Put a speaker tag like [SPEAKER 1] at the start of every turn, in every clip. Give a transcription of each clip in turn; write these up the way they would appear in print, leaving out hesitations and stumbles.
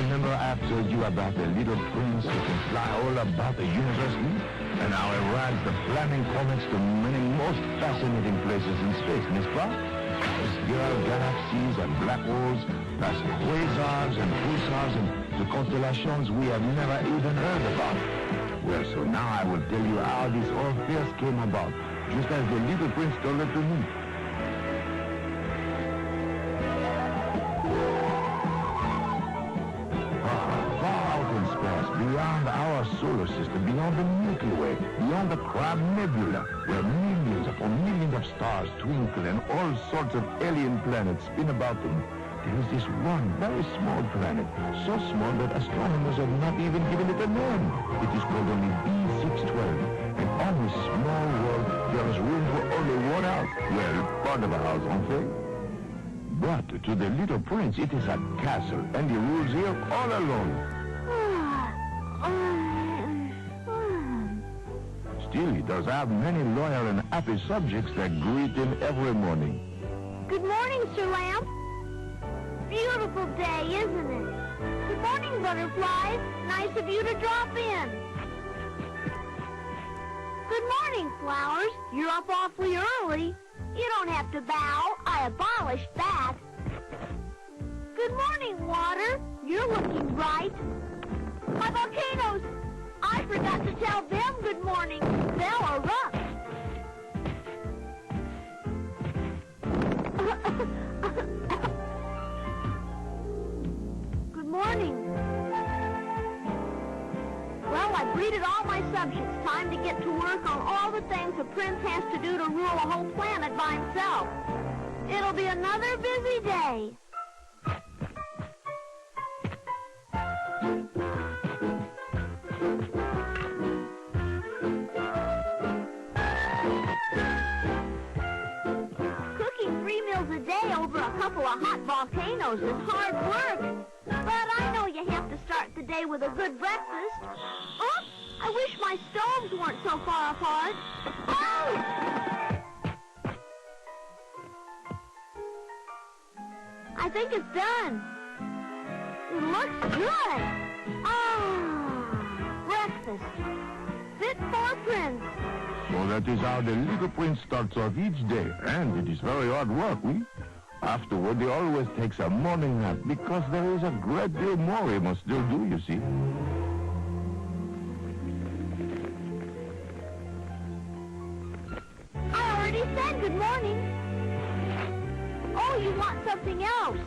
[SPEAKER 1] remember I told you about the little prince who can fly all about the universe, and how he rides the flaming comets to many most fascinating places in space, n'est-ce pas? There are galaxies and black holes, past quasars and pulsars and the constellations we have never even heard about. Well, so now I will tell you how this whole affair came about, just as the little prince told it to me. Beyond our solar system, beyond the Milky Way, beyond the Crab Nebula, where millions upon millions of stars twinkle and all sorts of alien planets spin about them, there is this one very small planet, so small that astronomers have not even given it a name. It is called only B612, and on this small world there is room for only one house. Well, part of a house, enfin. But to the little prince, it is a castle, and he rules here all alone. Still, he does have many loyal and happy subjects that greet him every morning.
[SPEAKER 2] Good morning, Sir Lamp. Beautiful day, isn't it? Good morning, butterflies. Nice of you to drop in. Good morning, flowers. You're up awfully early. You don't have to bow. I abolished that. Good morning, water. You're looking bright. My volcanoes. I forgot to tell them good morning. They'll erupt. Good morning. Well, I greeted all my subjects. Time to get to work on all the things a prince has to do to rule a whole planet by himself. It'll be another busy day. A day over a couple of hot volcanoes is hard work. But I know you have to start the day with a good breakfast. Oh, I wish my stoves weren't so far apart. Oh! I think it's done. It looks good. Ah, breakfast. Fit for a prince.
[SPEAKER 1] So that is how the little prince starts off each day, and it is very hard work, Afterward, he always takes a morning nap, because there is a great deal more he must still do, you see.
[SPEAKER 2] I already said good morning. Oh, you want something else?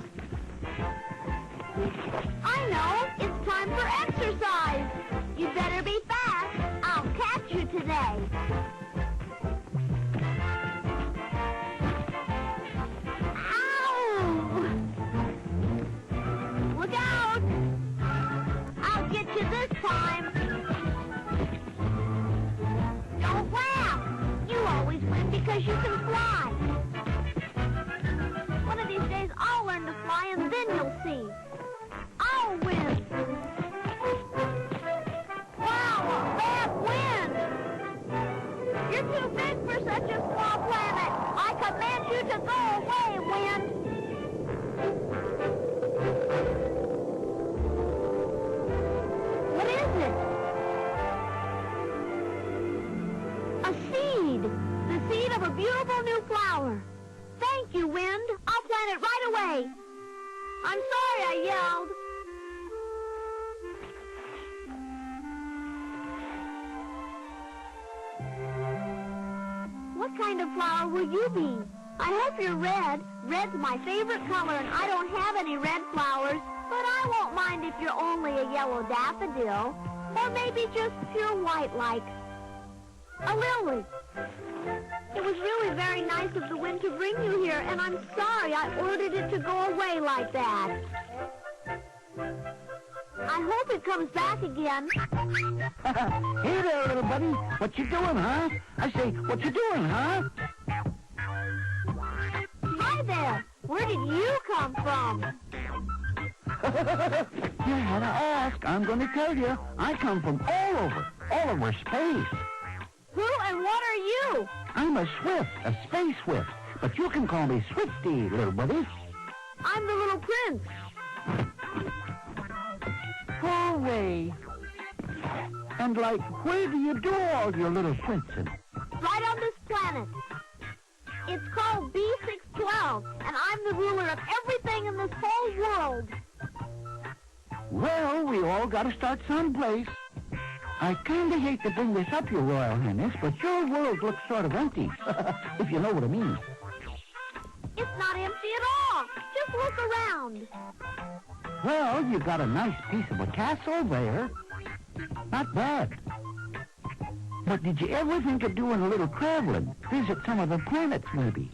[SPEAKER 2] I know, it's time for exercise. You better be fast. I'll catch you today. Look out! I'll get you this time. Don't laugh. You always win because you can fly. One of these days I'll learn to fly and then you'll see. I'll win. Wow, a bad wind. You're too big for such a small planet. I command you to go away, wind. The seed of a beautiful new flower. Thank you, wind. I'll plant it right away. I'm sorry I yelled. What kind of flower will you be? I hope you're red. Red's my favorite color, and I don't have any red flowers. But I won't mind if you're only a yellow daffodil. Or maybe just pure white like a lily. It was really very nice of the wind to bring you here, and I'm sorry I ordered it to go away like that. I hope it comes back again.
[SPEAKER 3] Hey there, little buddy. What you doing, huh? I say, what you doing, huh?
[SPEAKER 2] Hi there. Where did you come from?
[SPEAKER 3] You had to ask. I'm going to tell you. I come from all over space.
[SPEAKER 2] Who and what are you?
[SPEAKER 3] I'm a Swift, a space Swift. But you can call me Swifty, little buddy.
[SPEAKER 2] I'm the little prince.
[SPEAKER 3] wonderful way. And, like, where do you do all your little printing?
[SPEAKER 2] Right on this planet. It's called B612, and I'm the ruler of everything in this whole world.
[SPEAKER 3] Well, we all gotta start someplace. I kinda hate to bring this up, Your Royal Highness, but your world looks sort of empty, if you know what I mean.
[SPEAKER 2] It's not empty at all. Just look around.
[SPEAKER 3] Well, you got a nice piece of a castle there. Not bad. But did you ever think of doing a little traveling? Visit some of the planets, maybe?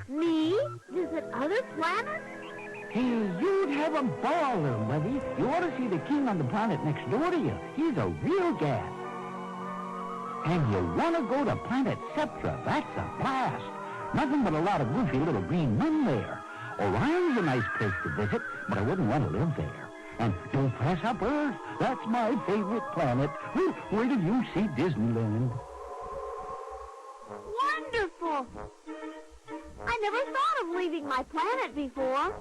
[SPEAKER 2] Me? Visit other planets?
[SPEAKER 3] Hey, you'd have a ball, little buddy. You ought to see the king on the planet next door to you. He's a real gas. And you want to go to planet Sceptra. That's a blast. Nothing but a lot of goofy little green men there. Orion's a nice place to visit, but I wouldn't want to live there. And don't pass up Earth. That's my favorite planet. Where did you see Disneyland?
[SPEAKER 2] Wonderful! I never thought of leaving my planet before.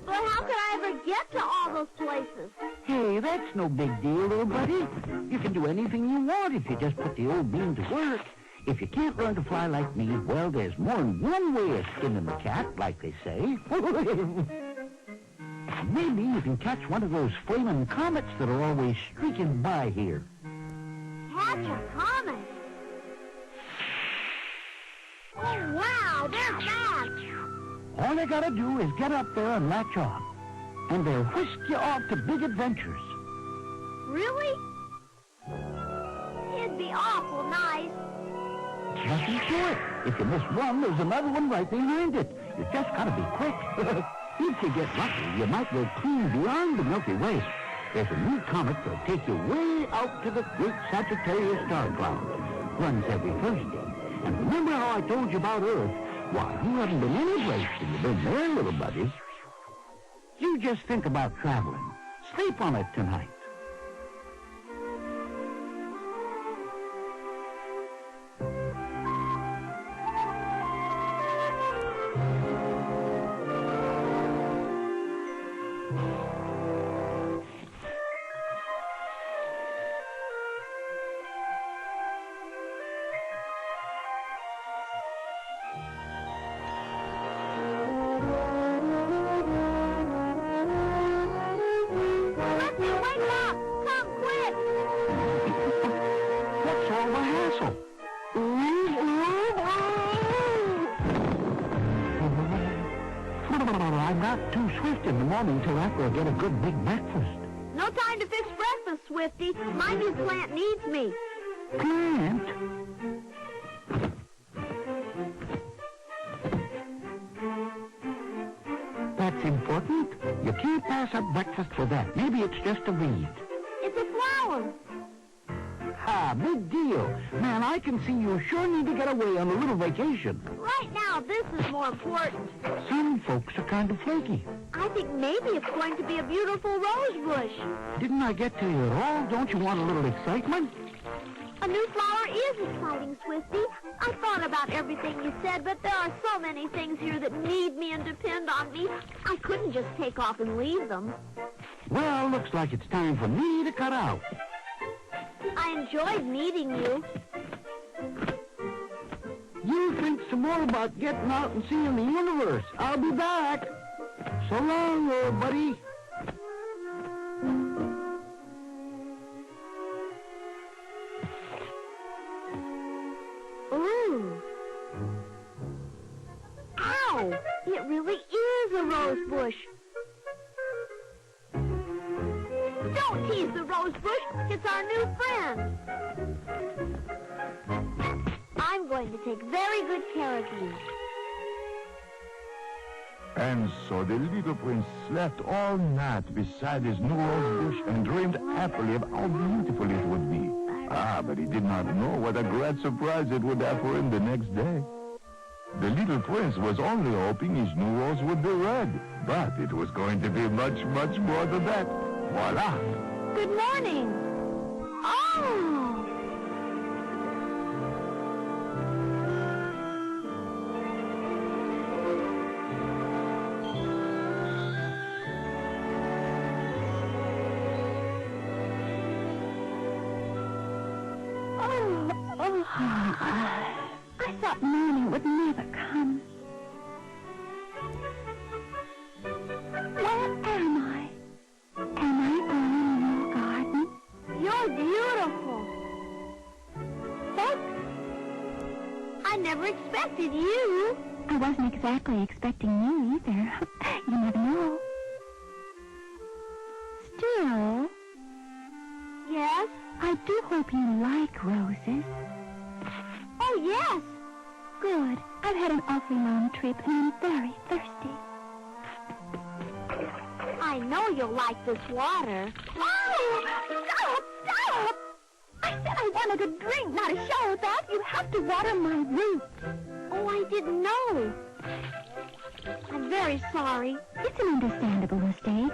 [SPEAKER 2] But how could I ever get to all those places?
[SPEAKER 3] Hey, that's no big deal, little buddy. You can do anything you want if you just put the old bean to work. If you can't learn to fly like me, well, there's more than one way of skinning the cat, like they say. Maybe you can catch one of those flaming comets that are always streaking by here.
[SPEAKER 2] Catch a comet? Oh, wow, they're fast.
[SPEAKER 3] All you gotta do is get up there and latch on, and they'll whisk you off to big adventures.
[SPEAKER 2] Really? It'd be awful nice.
[SPEAKER 3] Nothing to it. If you miss one, there's another one right behind it. You just gotta be quick. If you get lucky, you might go clean beyond the Milky Way. There's a new comet that'll take you way out to the great Sagittarius star cloud. Runs every Thursday. And remember how I told you about Earth? Why, you haven't been any place till you've been there, little buddy. You just think about traveling. Sleep on it tonight. I'm not too swift in the morning till after I get a good big breakfast.
[SPEAKER 2] No time to fix breakfast, Swifty. My new plant needs me.
[SPEAKER 3] Plant? That's important. You can't pass up breakfast for that. Maybe it's just a weed.
[SPEAKER 2] It's a flower.
[SPEAKER 3] Ah, big deal. Man, I can see you sure need to get away on a little vacation.
[SPEAKER 2] Right now, this is more important.
[SPEAKER 3] Some folks are kind of flaky.
[SPEAKER 2] I think maybe it's going to be a beautiful rose bush.
[SPEAKER 3] Didn't I get to you at all? Don't you want a little excitement?
[SPEAKER 2] A new flower is exciting, Swifty. I thought about everything you said, but there are so many things here that need me and depend on me. I couldn't just take off and leave them.
[SPEAKER 3] Well, looks like it's time for me to cut out.
[SPEAKER 2] I enjoyed meeting you.
[SPEAKER 3] You think some more about getting out and seeing the universe. I'll be back. So long, old buddy.
[SPEAKER 2] Ooh. Ow! It really is a rose bush. Don't tease the rose bush. It's our new friend. I'm going to take very good care of you.
[SPEAKER 1] And so the little prince slept all night beside his new rose bush and dreamed happily of how beautiful it would be. Ah, but he did not know what a great surprise it would have for him the next day. The little prince was only hoping his new rose would be red, but it was going to be much, much more than that. Voila!
[SPEAKER 2] Good morning. Oh!
[SPEAKER 4] I thought morning would never come. Where am I? Am I growing in your garden?
[SPEAKER 2] You're beautiful.
[SPEAKER 4] Thanks.
[SPEAKER 2] I never expected you.
[SPEAKER 4] I wasn't exactly expecting you either. You never know. Still,
[SPEAKER 2] Yes?
[SPEAKER 4] I do hope you like roses.
[SPEAKER 2] Oh, yes.
[SPEAKER 4] Good. I've had an awfully long trip and I'm very thirsty.
[SPEAKER 2] I know you'll like this water.
[SPEAKER 4] Oh! Stop! I said I wanted a drink, not a shower bath. You have to water my roots.
[SPEAKER 2] Oh, I didn't know. I'm very sorry.
[SPEAKER 4] It's an understandable mistake.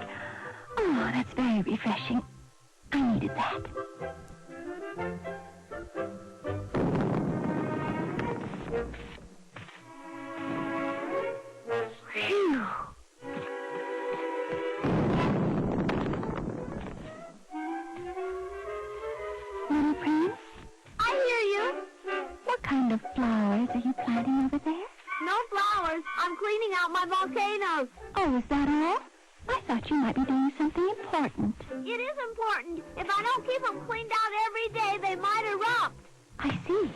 [SPEAKER 4] Oh, that's very refreshing. I needed that. Phew. Little Prince,
[SPEAKER 2] I hear you.
[SPEAKER 4] what kind of flowers are you planting over there?
[SPEAKER 2] No flowers. I'm cleaning out my volcanoes.
[SPEAKER 4] Oh, is that all? I thought you might be doing something important.
[SPEAKER 2] It is important. If I don't keep them cleaned out every day, they might erupt.
[SPEAKER 4] I see.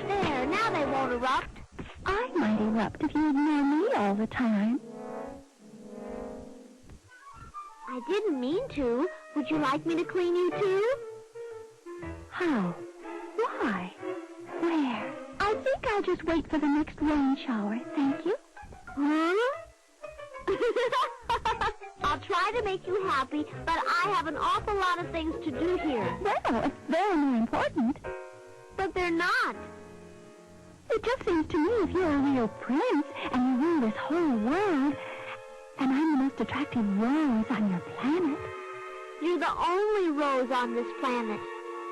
[SPEAKER 2] There, now they won't erupt.
[SPEAKER 4] I might erupt if you ignore me all the time.
[SPEAKER 2] I didn't mean to. Would you like me to clean you too?
[SPEAKER 4] How? Why? Where? I think I'll just wait for the next rain shower, thank you.
[SPEAKER 2] Huh? I'll try to make you happy, but I have an awful lot of things to do here.
[SPEAKER 4] Well, it's very more important.
[SPEAKER 2] But they're not.
[SPEAKER 4] It just seems to me if you're a real prince and you rule this whole world, and I'm the most attractive rose on your planet.
[SPEAKER 2] You're the only rose on this planet.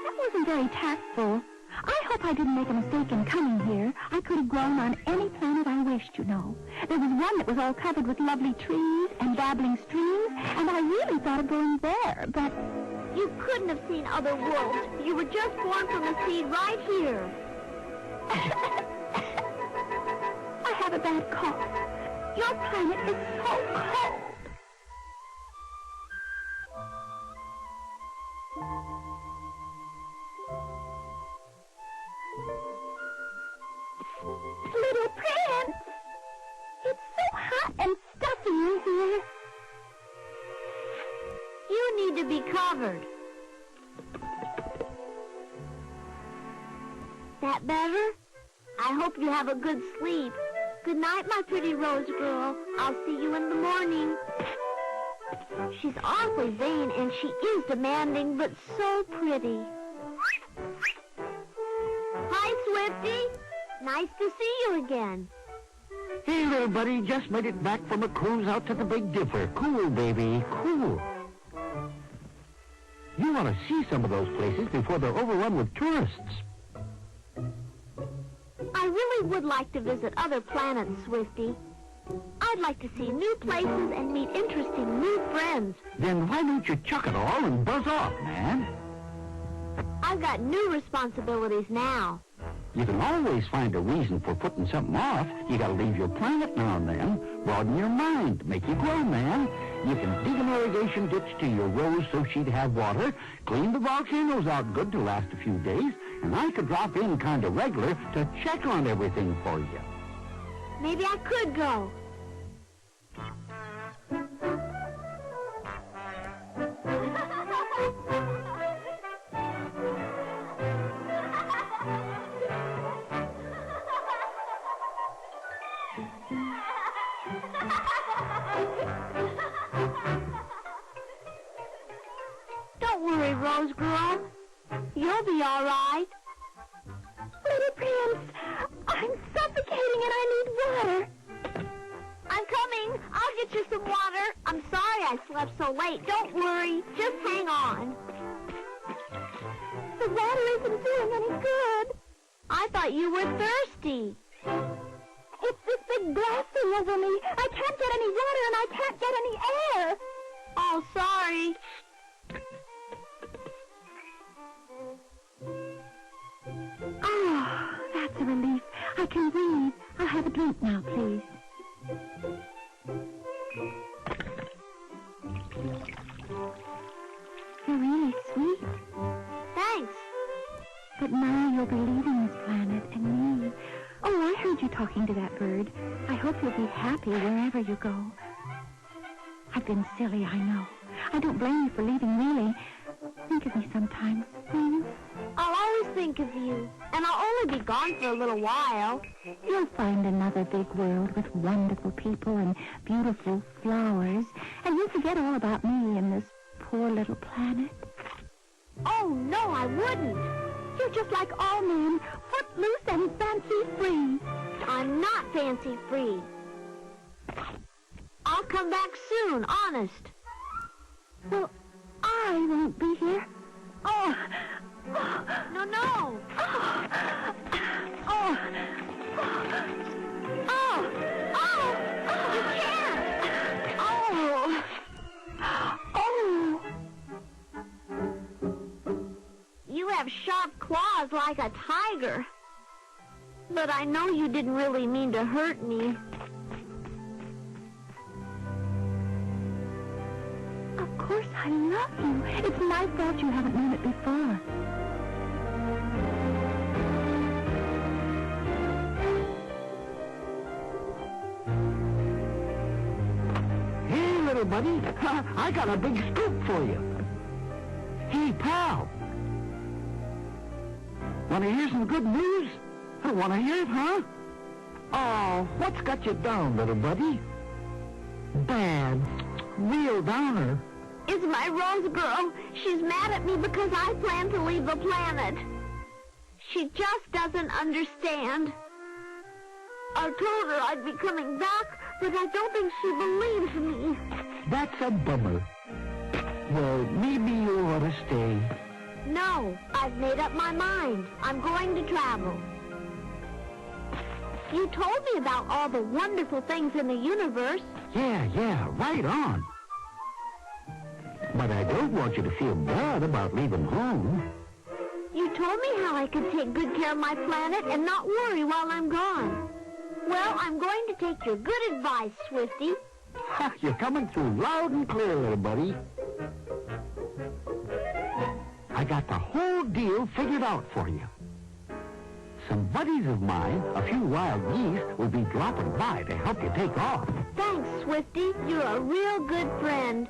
[SPEAKER 4] That wasn't very tactful. I hope I didn't make a mistake in coming here. I could have grown on any planet I wished, you know. There was one that was all covered with lovely trees and babbling streams, and I really thought of going there, but...
[SPEAKER 2] You couldn't have seen other worlds. You were just born from a seed right here.
[SPEAKER 4] I have a bad cough. Your planet is so cold. Little Prince! It's so hot and stuffy in here.
[SPEAKER 2] You need to be covered. That better? I hope you have a good sleep. Good night, my pretty rose girl. I'll see you in the morning. She's awfully vain, and she is demanding, but so pretty. Hi, Swifty. Nice to see you again.
[SPEAKER 3] Hey, little buddy, just made it back from a cruise out to the Big Dipper. Cool, baby, cool. You want to see some of those places before they're overrun with tourists.
[SPEAKER 2] I really would like to visit other planets, Swifty. I'd like to see new places and meet interesting new friends.
[SPEAKER 3] Then why don't you chuck it all and buzz off, man?
[SPEAKER 2] I've got new responsibilities now.
[SPEAKER 3] You can always find a reason for putting something off. You gotta leave your planet now and then. Broaden your mind. Make you grow, man. You can dig an irrigation ditch to your rose so she'd have water. Clean the volcanoes out good to last a few days. And I could drop in kind of regular to check on everything for you.
[SPEAKER 2] Maybe I could go. Don't worry, Rose Girl. You'll be all right.
[SPEAKER 4] Little Prince, I'm suffocating and I need water.
[SPEAKER 2] I'm coming. I'll get you some water. I'm sorry I slept so late. Don't worry. Just hang on.
[SPEAKER 4] The water isn't doing any good.
[SPEAKER 2] I thought you were thirsty.
[SPEAKER 4] It's this big glass thing over me. I can't get any water and I can't get any air.
[SPEAKER 2] Oh, sorry.
[SPEAKER 4] can breathe. I'll have a drink now, please. You're really sweet.
[SPEAKER 2] Thanks.
[SPEAKER 4] But now you'll be leaving this planet and me. Oh, I heard you talking to that bird. I hope you'll be happy wherever you go. I've been silly, I know. I don't blame you for leaving, really. Think of me sometimes, will you?
[SPEAKER 2] I'll always think of you, and I'll only be gone for a little while.
[SPEAKER 4] You'll find another big world with wonderful people and beautiful flowers, and you'll forget all about me and this poor little planet.
[SPEAKER 2] Oh, no, I wouldn't.
[SPEAKER 4] You're just like all men, footloose and fancy-free.
[SPEAKER 2] I'm not fancy-free. I'll come back soon, honest.
[SPEAKER 4] Well, I won't be here. Oh!
[SPEAKER 2] No, no.
[SPEAKER 4] Oh!
[SPEAKER 2] Oh! Oh! You can't!
[SPEAKER 4] Oh! Oh!
[SPEAKER 2] You have sharp claws like a tiger. But I know you didn't really mean to hurt me.
[SPEAKER 4] Of course I love you. It's my fault you haven't known it before.
[SPEAKER 3] Hey, little buddy, I got a big scoop for you. Hey, pal. Want to hear some good news? Want to hear it, huh? Oh, what's got you down, little buddy? Bad. Real downer.
[SPEAKER 2] It's my Rose girl. She's mad at me because I plan to leave the planet. She just doesn't understand. I told her I'd be coming back, but I don't think she believes me.
[SPEAKER 3] That's a bummer. Well, maybe you ought to stay.
[SPEAKER 2] No, I've made up my mind. I'm going to travel. You told me about all the wonderful things in the universe.
[SPEAKER 3] Yeah, right on. But I don't want you to feel bad about leaving home.
[SPEAKER 2] You told me how I could take good care of my planet and not worry while I'm gone. Well, I'm going to take your good advice, Swifty.
[SPEAKER 3] Ha, you're coming through loud and clear, little buddy. I got the whole deal figured out for you. Some buddies of mine, a few wild geese, will be dropping by to help you take off.
[SPEAKER 2] Thanks, Swifty. You're a real good friend.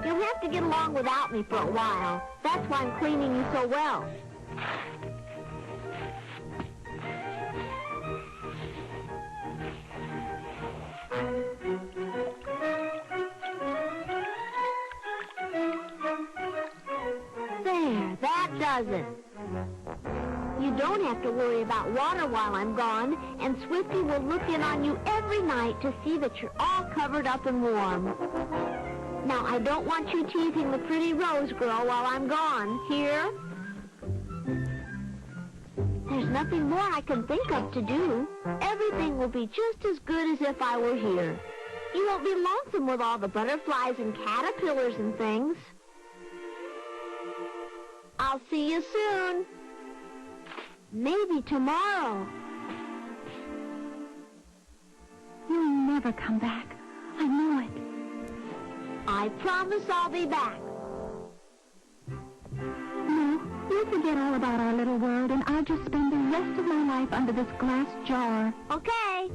[SPEAKER 2] You'll have to get along without me for a while. That's why I'm cleaning you so well. There, that does it. You don't have to worry about water while I'm gone, and Swifty will look in on you every night to see that you're all covered up and warm. Now, I don't want you teasing the pretty Rose girl while I'm gone. Here? There's nothing more I can think of to do. Everything will be just as good as if I were here. You won't be lonesome with all the butterflies and caterpillars and things. I'll see you soon. Maybe tomorrow.
[SPEAKER 4] You'll never come back. I know it.
[SPEAKER 2] I promise I'll be back.
[SPEAKER 4] No, you forget all about our little world, and I'll just spend the rest of my life under this glass jar.
[SPEAKER 2] Okay.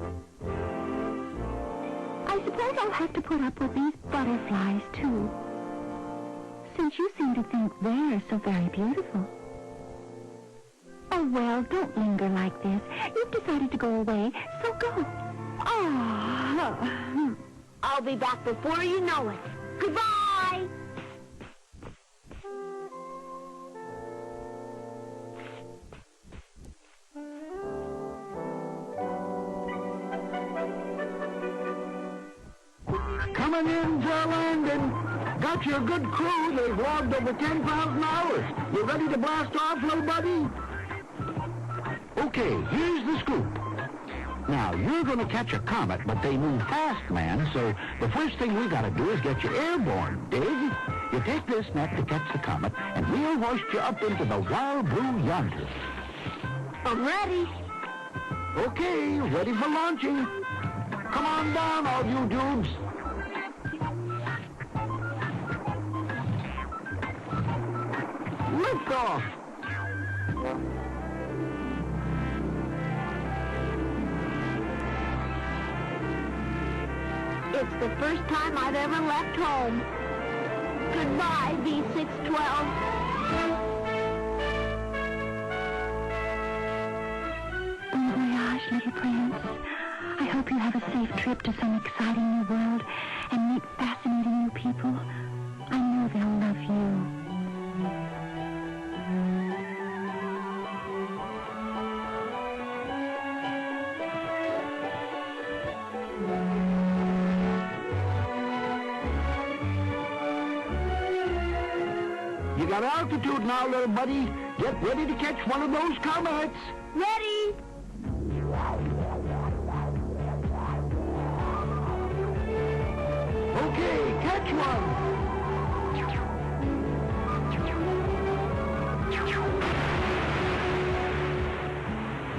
[SPEAKER 4] I suppose I'll have to put up with these butterflies, too. Since you seem to think they're so very beautiful. Oh, well, don't linger like this. You've decided to go away, so go. Oh.
[SPEAKER 2] I'll be back before you know it. Goodbye!
[SPEAKER 3] Coming in for a landing. Got your good crew. They've logged over 10,000 hours. You ready to blast off, little buddy? Okay, here's the scoop. Now, you're going to catch a comet, but they move fast, man, so the first thing we got to do is get you airborne, dig? You take this net to catch the comet, and we'll hoist you up into the wild blue yonder.
[SPEAKER 2] I'm ready.
[SPEAKER 3] Okay, ready for launching. Come on down, all you dudes. Lift off.
[SPEAKER 2] It's the first time I've ever left home. Goodbye, B612.
[SPEAKER 4] Bon voyage, little prince. I hope you have a safe trip to some exciting new world and meet fascinating new people. I know they'll love you.
[SPEAKER 3] You got altitude now, little buddy. Get ready to catch one of those comets.
[SPEAKER 2] Ready?
[SPEAKER 3] Okay, catch one.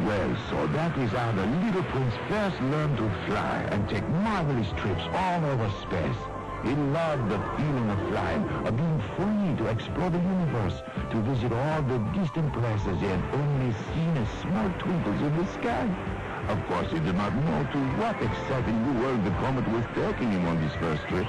[SPEAKER 1] Well, so that is how the little prince first learned to fly and take marvelous trips all over space. He loved the feeling of flying, of being free to explore the universe, to visit all the distant places he had only seen as small twinkles in the sky. Of course, he did not know to what exciting new world the comet was taking him on his first trip.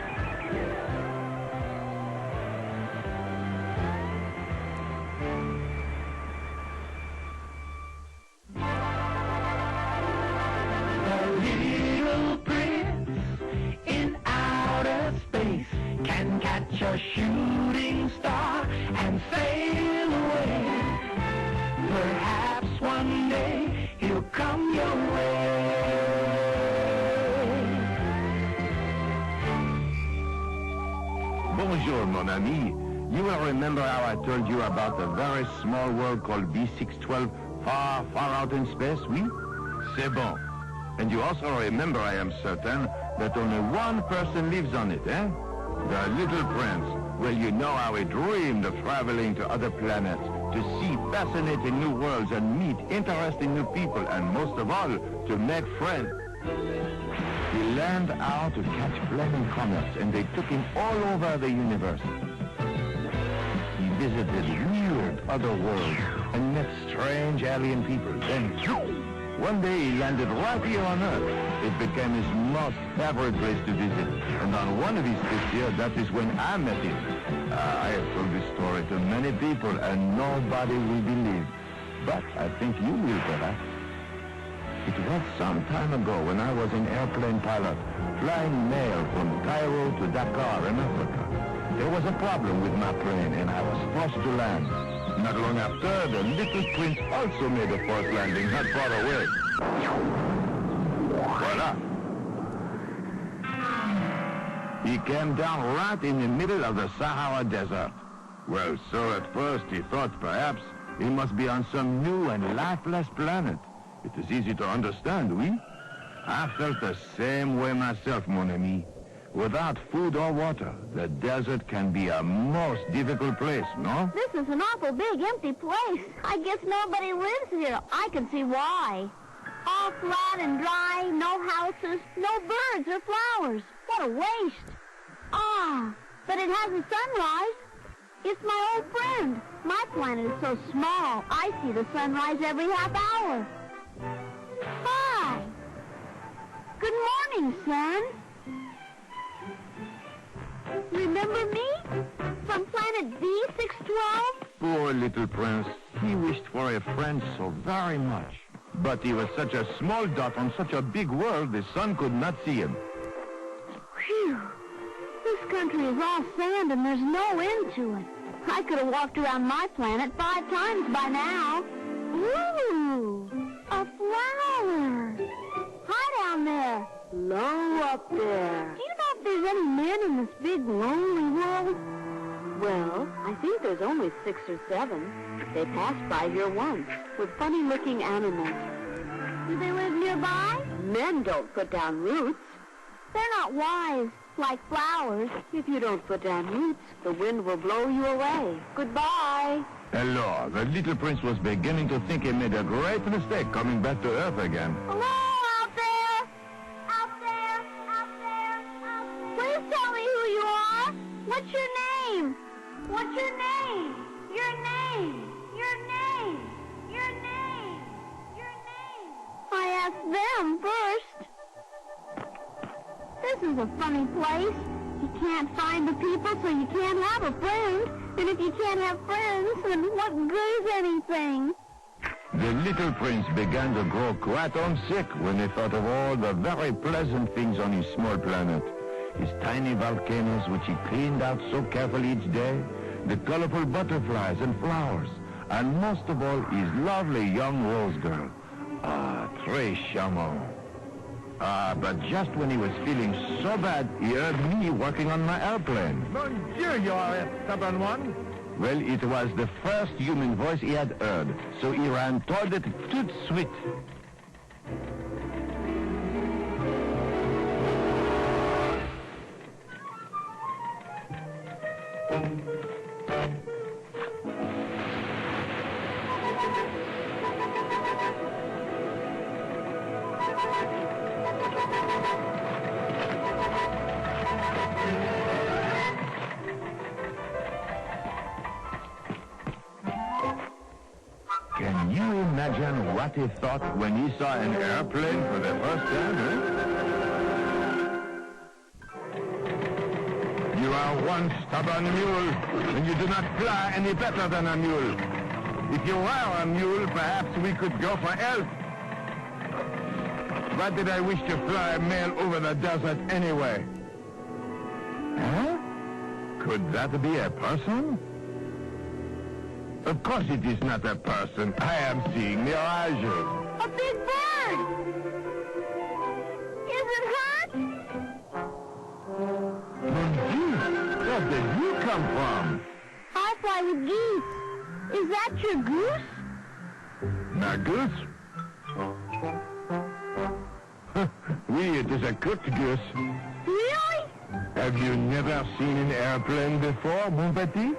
[SPEAKER 3] A shooting star and sail away. Perhaps one day he'll come your way.
[SPEAKER 1] Bonjour, mon ami. You will remember how I told you about the very small world called B612 far, far out in space, oui? C'est bon. And you also remember, I am certain, that only one person lives on it, eh? The little prince. Well, you know how he dreamed of traveling to other planets, to see fascinating new worlds and meet interesting new people, and most of all, to make friends. He learned how to catch flaming comets, and they took him all over the universe. He visited weird other worlds and met strange alien people. Then, one day he landed right here on Earth. It became his most favorite place to visit. And on one of his trips here, that is when I met him. I have told this story to many people, and nobody will believe. But I think you will, perhaps. It was some time ago when I was an airplane pilot, flying mail from Cairo to Dakar in Africa. There was a problem with my plane, and I was forced to land. Not long after, the little prince also made a forced landing not far away. Voila. He came down right in the middle of the Sahara Desert. Well, so at first he thought perhaps he must be on some new and lifeless planet. It is easy to understand, oui? I felt the same way myself, mon ami. Without food or water, the desert can be a most difficult place, no?
[SPEAKER 2] This is an awful big, empty place. I guess nobody lives here. I can see why. All flat and dry, no houses, no birds or flowers. What a waste. Ah, but it has a sunrise. It's my old friend. My planet is so small, I see the sunrise every half hour. Hi. Good morning, son. Remember me? From planet B612?
[SPEAKER 1] Poor little prince. He wished for a friend so very much. But he was such a small dot on such a big world, the sun could not see him.
[SPEAKER 2] Phew. This country is all sand and there's no end to it. I could have walked around my planet 5 times by now. Ooh, a flower. Hi down there. Low up there. Do you know if there's any men in this big, lonely world? Well, I think there's only 6 or 7. They passed by here once with funny-looking animals. Do they live nearby?
[SPEAKER 5] Men don't put down roots.
[SPEAKER 2] They're not wise, like flowers.
[SPEAKER 5] If you don't put down roots, the wind will blow you away. Goodbye.
[SPEAKER 1] Hello, the little prince was beginning to think he made a great mistake coming back to Earth again.
[SPEAKER 2] Hello, out there! Out there! Out there! Out there! Please tell me who you are. What's your name? What's your name? Your name! Your name! Your name! Your name! I asked them first. This is a funny place. You can't find the people, so you can't have a friend. And if you can't have friends, then what good is anything?
[SPEAKER 1] The little prince began to grow quite homesick when he thought of all the very pleasant things on his small planet. His tiny volcanoes, which he cleaned out so carefully each day, the colorful butterflies and flowers, and most of all, his lovely young rose girl. Ah, très charmant. But just when he was feeling so bad, he heard me working on my airplane.
[SPEAKER 6] Mon Dieu, you are a stubborn one.
[SPEAKER 1] Well, it was the first human voice he had heard, so he ran toward it tout de suite. Can you imagine what he thought when he saw an airplane for the first time, You are one stubborn mule, and you do not fly any better than a mule. If you were a mule, perhaps we could go for help. Why did I wish to fly a mail over the desert anyway? Huh? Could that be a person? Of course it is not a person. I am seeing mirages.
[SPEAKER 2] A big bird! Is it hurt?
[SPEAKER 1] Mon Dieu, where did you come from?
[SPEAKER 2] I fly with geese. Is that your goose?
[SPEAKER 1] My goose? Oui, it is a cooked goose.
[SPEAKER 2] Really?
[SPEAKER 1] Have you never seen an airplane before, mon petit?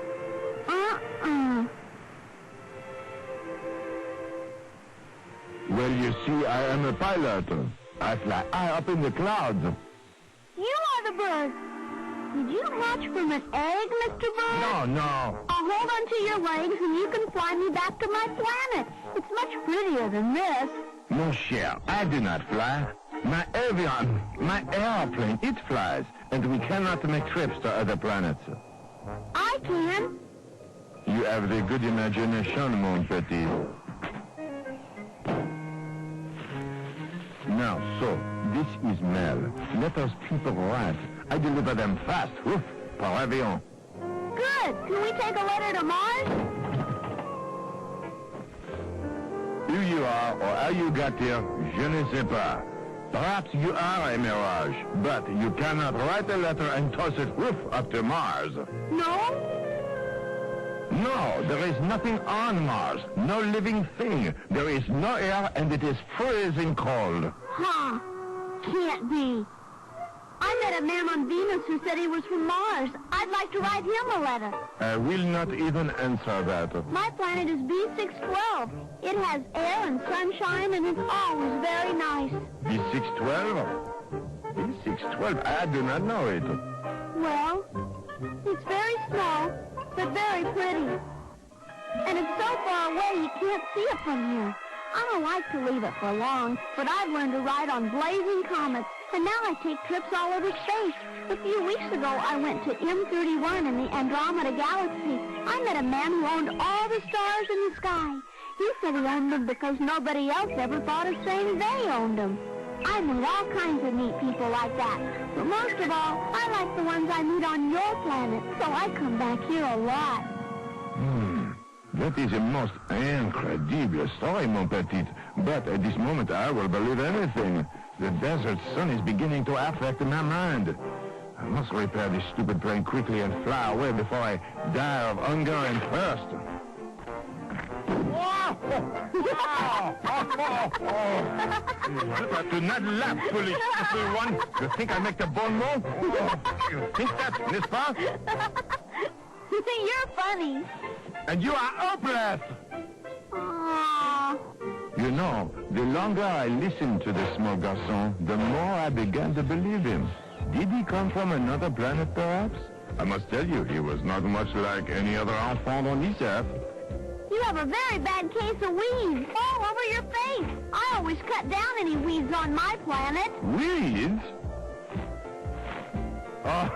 [SPEAKER 1] Well, you see, I am a pilot. I fly high up in the clouds.
[SPEAKER 2] You are the bird. Did you hatch from an egg, Mr. Bird?
[SPEAKER 1] No.
[SPEAKER 2] I'll hold onto your legs and you can fly me back to my planet. It's much prettier than this.
[SPEAKER 1] Mon cher, I do not fly. My airplane, it flies, and we cannot make trips to other planets.
[SPEAKER 2] I can.
[SPEAKER 1] You have the good imagination, mon petit. Now, so, this is mail. Letters people write. I deliver them fast. Woof, par avion.
[SPEAKER 2] Good. Can we take a letter to Mars?
[SPEAKER 1] Who you are or how you got here, je ne sais pas. Perhaps you are a mirage, but you cannot write a letter and toss it woof up to Mars.
[SPEAKER 2] No?
[SPEAKER 1] No, there is nothing on Mars. No living thing. There is no air, and it is freezing cold.
[SPEAKER 2] Huh. Can't be. I met a man on Venus who said he was from Mars. I'd like to write him a letter.
[SPEAKER 1] I will not even answer that.
[SPEAKER 2] My planet is B612. It has air and sunshine, and it's always very nice.
[SPEAKER 1] B612? B612? I do not know it.
[SPEAKER 2] Well, it's very small, but very pretty. And it's so far away you can't see it from here. I don't like to leave it for long, but I've learned to ride on blazing comets, and now I take trips all over space. A few weeks ago, I went to M31 in the Andromeda Galaxy. I met a man who owned all the stars in the sky. He said he owned them because nobody else ever thought of saying they owned them. I meet all kinds of neat people like that. But most of all, I like the ones I meet on your planet, so I come back here a lot.
[SPEAKER 1] That is a most incredible story, mon petit. But at this moment, I will believe anything. The desert sun is beginning to affect my mind. I must repair this stupid plane quickly and fly away before I die of hunger and thirst. Do not laugh, foolish little one. You think I make the bon mot? You think that, n'est-ce pas?
[SPEAKER 2] You're funny.
[SPEAKER 1] And you are hopeless.
[SPEAKER 2] Aww.
[SPEAKER 1] You know, the longer I listened to the small garçon, the more I began to believe him. Did he come from another planet, perhaps? I must tell you, he was not much like any other enfant on this earth.
[SPEAKER 2] You have a very bad case of weeds all over your face. I always cut down any weeds on my planet.
[SPEAKER 1] Weeds? Oh,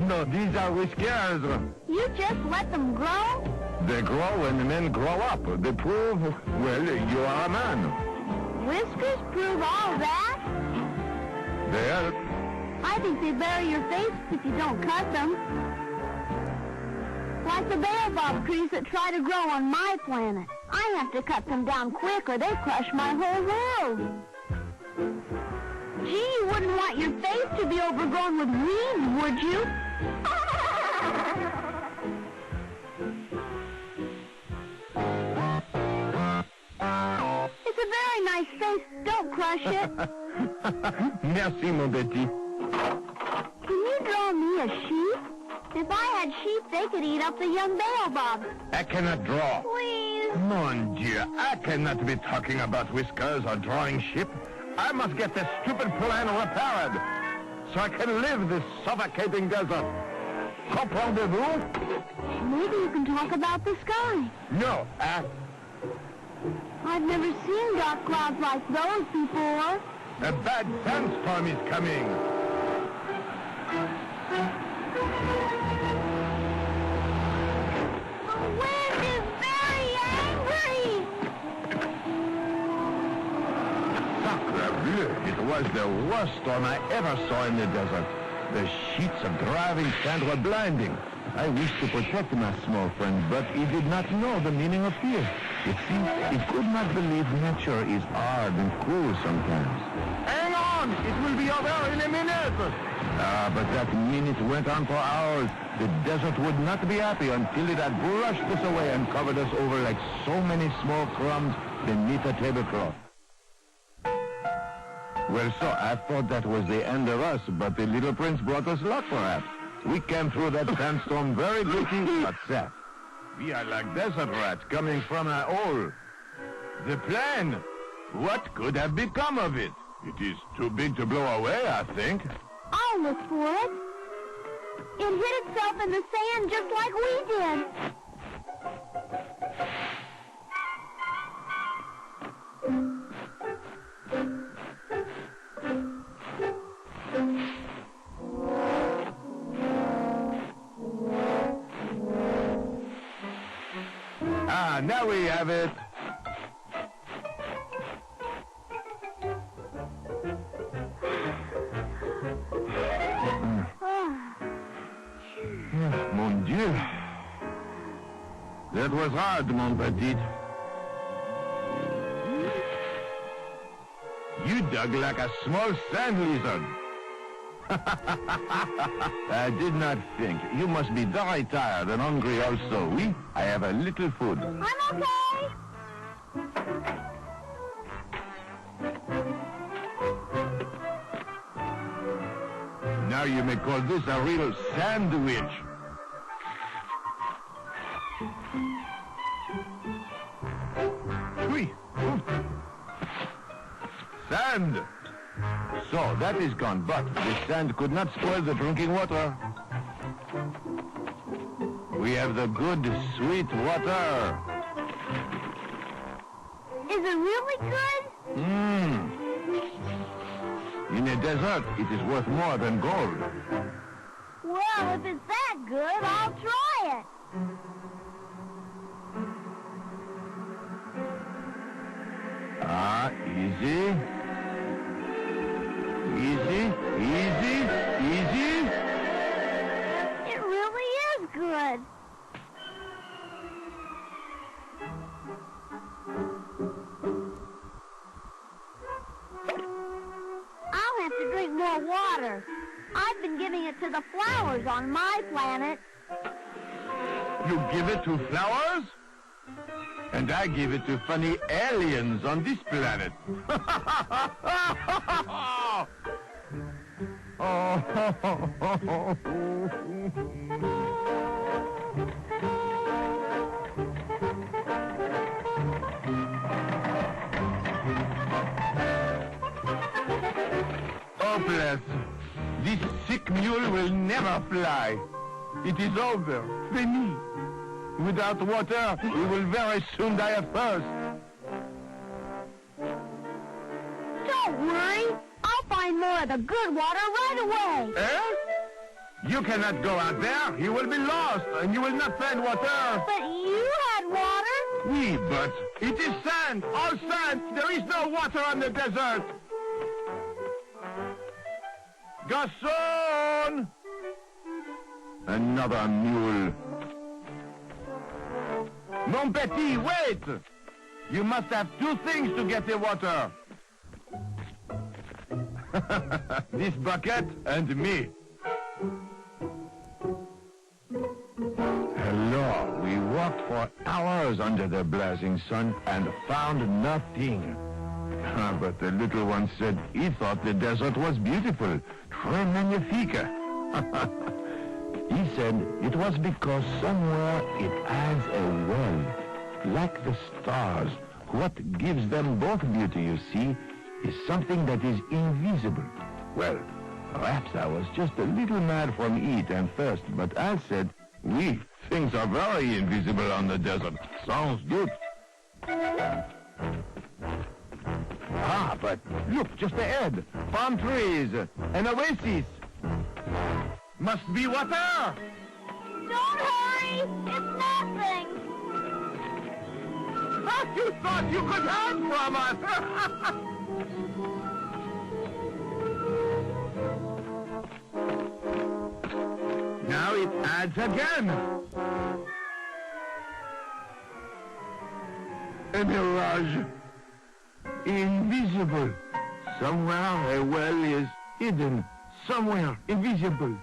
[SPEAKER 1] no, these are whiskers.
[SPEAKER 2] You just let them grow?
[SPEAKER 1] They grow and men grow up. They prove, well, you are a man.
[SPEAKER 2] Whiskers prove all that?
[SPEAKER 1] They help.
[SPEAKER 2] I think they bury your face if you don't cut them. Like the baobab trees that try to grow on my planet. I have to cut them down quick or they crush my whole world. Gee, you wouldn't want your face to be overgrown with weeds, would you? It's a very nice face. Don't crush it.
[SPEAKER 1] Merci, mon petit.
[SPEAKER 2] Can you draw me a sheep? If I had sheep, they could eat up the young baobabs.
[SPEAKER 1] I cannot draw.
[SPEAKER 2] Please.
[SPEAKER 1] Mon Dieu, I cannot be talking about whiskers or drawing sheep. I must get this stupid plan repaired so I can live this suffocating desert. Comprendez-vous?
[SPEAKER 2] Maybe you can talk about the sky.
[SPEAKER 1] No,
[SPEAKER 2] I've never seen dark clouds like those before.
[SPEAKER 1] a bad sandstorm is coming.
[SPEAKER 2] The wind is very angry.
[SPEAKER 1] Sacre bleu, it was the worst storm I ever saw in the desert. The sheets of driving sand were blinding. I wished to protect my small friend, but he did not know the meaning of fear. You see, he could not believe nature is hard and cruel sometimes. Hang on! It will be over in a minute! But that minute went on for hours. The desert would not be happy until it had brushed us away and covered us over like so many small crumbs beneath a tablecloth. Well, so I thought that was the end of us, but the little prince brought us luck, perhaps. We came through that sandstorm very guilty, but safe. We are like desert rats coming from a hole. The plane! What could have become of it? It is too big to blow away, I think.
[SPEAKER 2] I'll look for it. It hid itself in the sand just like we did.
[SPEAKER 1] Ah, now we have it. Mon Dieu. That was hard, mon petit. You dug like a small sand lizard. I did not think. You must be very tired and hungry also, oui? I have a little food.
[SPEAKER 2] I'm okay.
[SPEAKER 1] Now you may call this a real sandwich. Oui. Sand. So, that is gone, but the sand could not spoil the drinking water. We have the good, sweet water.
[SPEAKER 2] Is it really good?
[SPEAKER 1] In a desert, it is worth more than gold.
[SPEAKER 2] Well, if it's that good, I'll try it.
[SPEAKER 1] Ah, easy. Easy, easy, easy.
[SPEAKER 2] It really is good. I'll have to drink more water. I've been giving it to the flowers on my planet.
[SPEAKER 1] You give it to flowers? And I give it to funny aliens on this planet. Hopeless. This sick mule will never fly. It is over. Fini. Without water, we will very soon die of thirst.
[SPEAKER 2] Don't worry. I'll find more of the good water right away.
[SPEAKER 1] Eh? You cannot go out there. You will be lost, and you will not find water.
[SPEAKER 2] But you had water.
[SPEAKER 1] Oui, but it is sand. All sand. There is no water on the desert. Garçon! Another mule. Mon petit, wait! You must have two things to get the water. This bucket and me. Hello. We walked for hours under the blazing sun and found nothing. But the little one said he thought the desert was beautiful. Très magnifique. He said it was because somewhere it has a well. Like the stars, what gives them both beauty, you see, is something that is invisible. Well, perhaps I was just a little mad from heat and thirst, but I said, oui, things are very invisible on the desert. Sounds good. Ah, but look, just ahead. Palm trees, an oasis. Must be water.
[SPEAKER 2] Don't hurry. It's nothing.
[SPEAKER 1] Ah, you thought you could hide from us. Now it adds again. A mirage. Invisible. Somewhere a well is hidden. Somewhere invisible.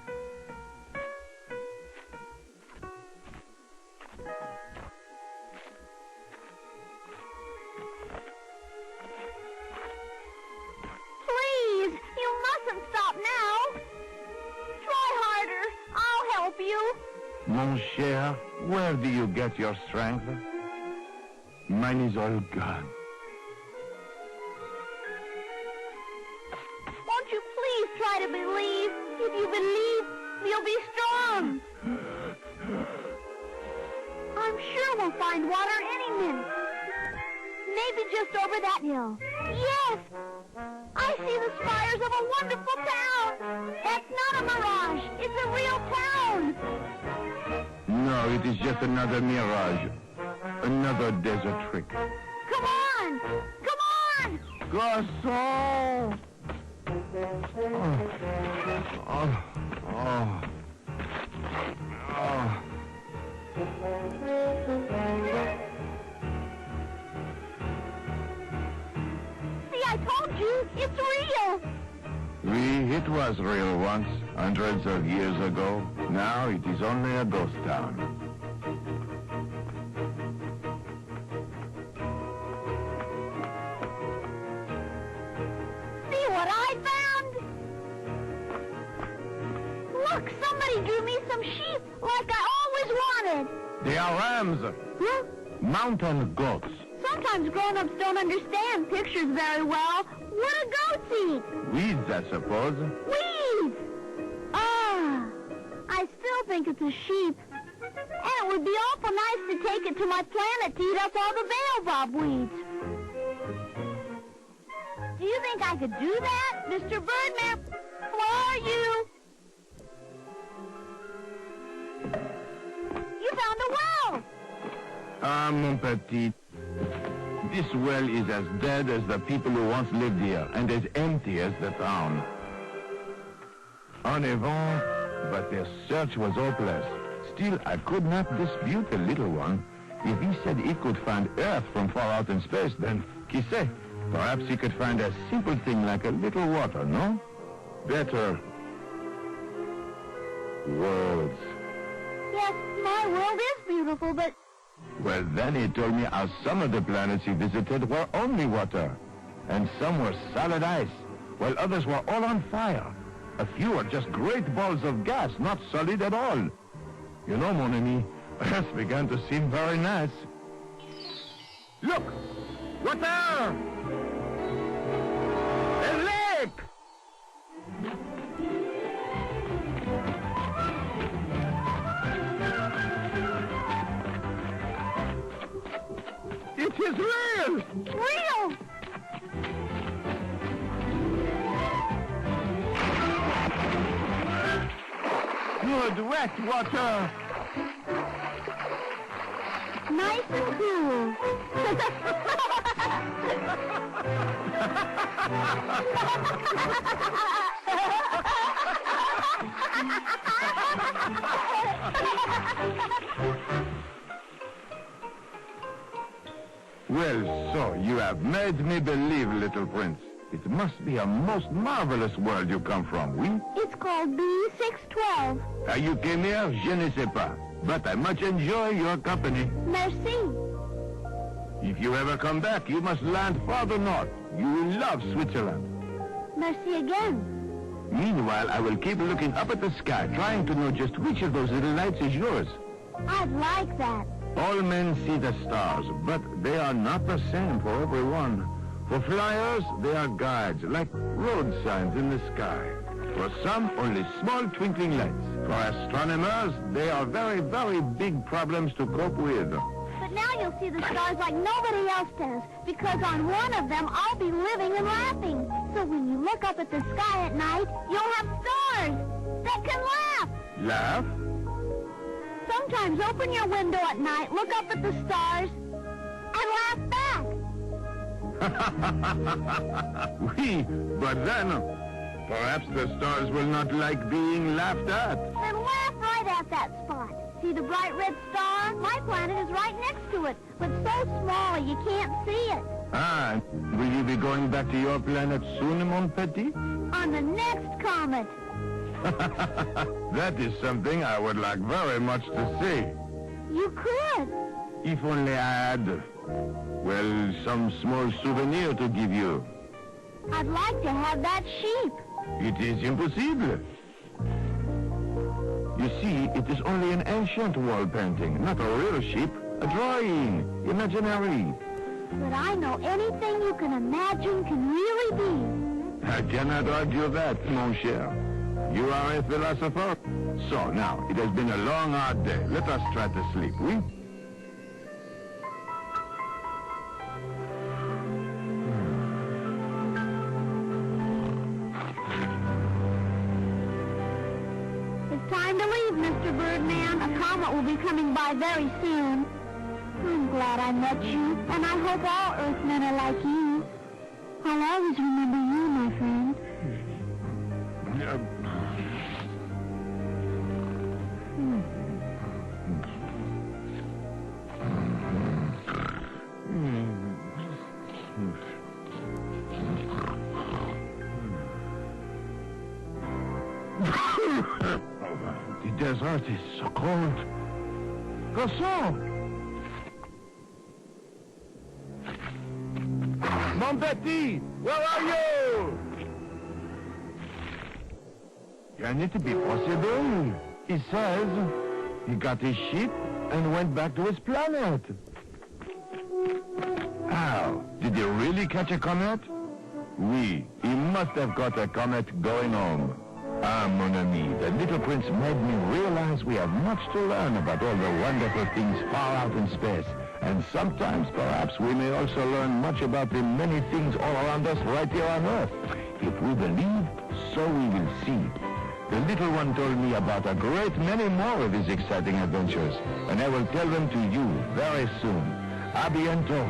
[SPEAKER 2] Please, you mustn't stop now. Try harder. I'll help you.
[SPEAKER 1] Mon cher, where do you get your strength? Mine is all gone.
[SPEAKER 2] Won't you please try to believe? If you believe, you'll be strong. I'm sure we'll find water any minute. Maybe just over that hill. Yes! I see the spires of a wonderful town. That's not a mirage. It's a real town.
[SPEAKER 1] No, it is just another mirage. Another desert trick.
[SPEAKER 2] Come on! Come on!
[SPEAKER 1] Garçon!
[SPEAKER 2] See, I told you, it's real.
[SPEAKER 1] It was real once, hundreds of years ago. Now it is only a ghost town.
[SPEAKER 2] See what I found? Look, somebody drew me some sheep like I always wanted.
[SPEAKER 1] They are rams.
[SPEAKER 2] Huh?
[SPEAKER 1] Mountain goats.
[SPEAKER 2] Sometimes grown-ups don't understand pictures very well. What do goats eat?
[SPEAKER 1] Weeds, I suppose.
[SPEAKER 2] Weeds! Ah, I still think it's a sheep. And it would be awful nice to take it to my planet to eat up all the baobab weeds. Do you think I could do that, Mr. Birdman? Where are you? You found a well!
[SPEAKER 1] Ah, mon petit. This well is as dead as the people who once lived here, and as empty as the town. En avant, but their search was hopeless. Still, I could not dispute the little one. If he said he could find Earth from far out in space, then, qui sait, perhaps he could find a simple thing like a little water, no? Better. Worlds.
[SPEAKER 2] Yes, my world is beautiful, but
[SPEAKER 1] Well, then he told me how some of the planets he visited were only water, and some were solid ice, while others were all on fire. A few are just great balls of gas, not solid at all. You know, mon ami, Earth began to seem very nice. Look! Water! A lake! It is real!
[SPEAKER 2] Real!
[SPEAKER 1] Good wet water!
[SPEAKER 2] Nice and cool.
[SPEAKER 1] Well, so you have made me believe, little prince. It must be a most marvelous world you come from, oui?
[SPEAKER 2] It's called B612.
[SPEAKER 1] How you came here, je ne sais pas. But I much enjoy your company.
[SPEAKER 2] Merci.
[SPEAKER 1] If you ever come back, you must land farther north. You will love Switzerland.
[SPEAKER 2] Merci again.
[SPEAKER 1] Meanwhile, I will keep looking up at the sky, trying to know just which of those little lights is yours.
[SPEAKER 2] I'd like that.
[SPEAKER 1] All men see the stars, but they are not the same for everyone. For flyers, they are guides, like road signs in the sky. For some, only small twinkling lights. For astronomers, they are very, very big problems to cope with.
[SPEAKER 2] But now you'll see the stars like nobody else does, because on one of them I'll be living and laughing. So when you look up at the sky at night, you'll have stars that can laugh.
[SPEAKER 1] Laugh?
[SPEAKER 2] Sometimes open your window at night, look up at the stars, and laugh back.
[SPEAKER 1] Oui, but then perhaps the stars will not like being laughed at.
[SPEAKER 2] Then laugh right at that spot. See the bright red star? My planet is right next to it, but so small you can't see it.
[SPEAKER 1] Ah, will you be going back to your planet soon, mon petit?
[SPEAKER 2] On the next comet.
[SPEAKER 1] That is something I would like very much to see.
[SPEAKER 2] You could.
[SPEAKER 1] If only I had, well, some small souvenir to give you.
[SPEAKER 2] I'd like to have that sheep.
[SPEAKER 1] It is impossible. You see, it is only an ancient wall painting, not a real sheep. A drawing, imaginary.
[SPEAKER 2] But I know anything you can imagine can really be.
[SPEAKER 1] I cannot argue that, mon cher. You are a philosopher. So now, it has been a long, hard day. Let us try to sleep, oui?
[SPEAKER 2] It's time to leave, Mr. Birdman. A comet will be coming by very soon. I'm glad I met you, and I hope all Earthmen are like you. I'll always remember you, my friend.
[SPEAKER 1] The desert is so cold. Garçon! Mon petit, where are you? Can it be possible? He says he got his ship and went back to his planet. How? Did he really catch a comet? Oui, he must have caught a comet going home. Ah, mon ami, the little prince made me realize we have much to learn about all the wonderful things far out in space. And sometimes, perhaps, we may also learn much about the many things all around us right here on Earth. If we believe, so we will see. The little one told me about a great many more of his exciting adventures, and I will tell them to you very soon. A bientôt.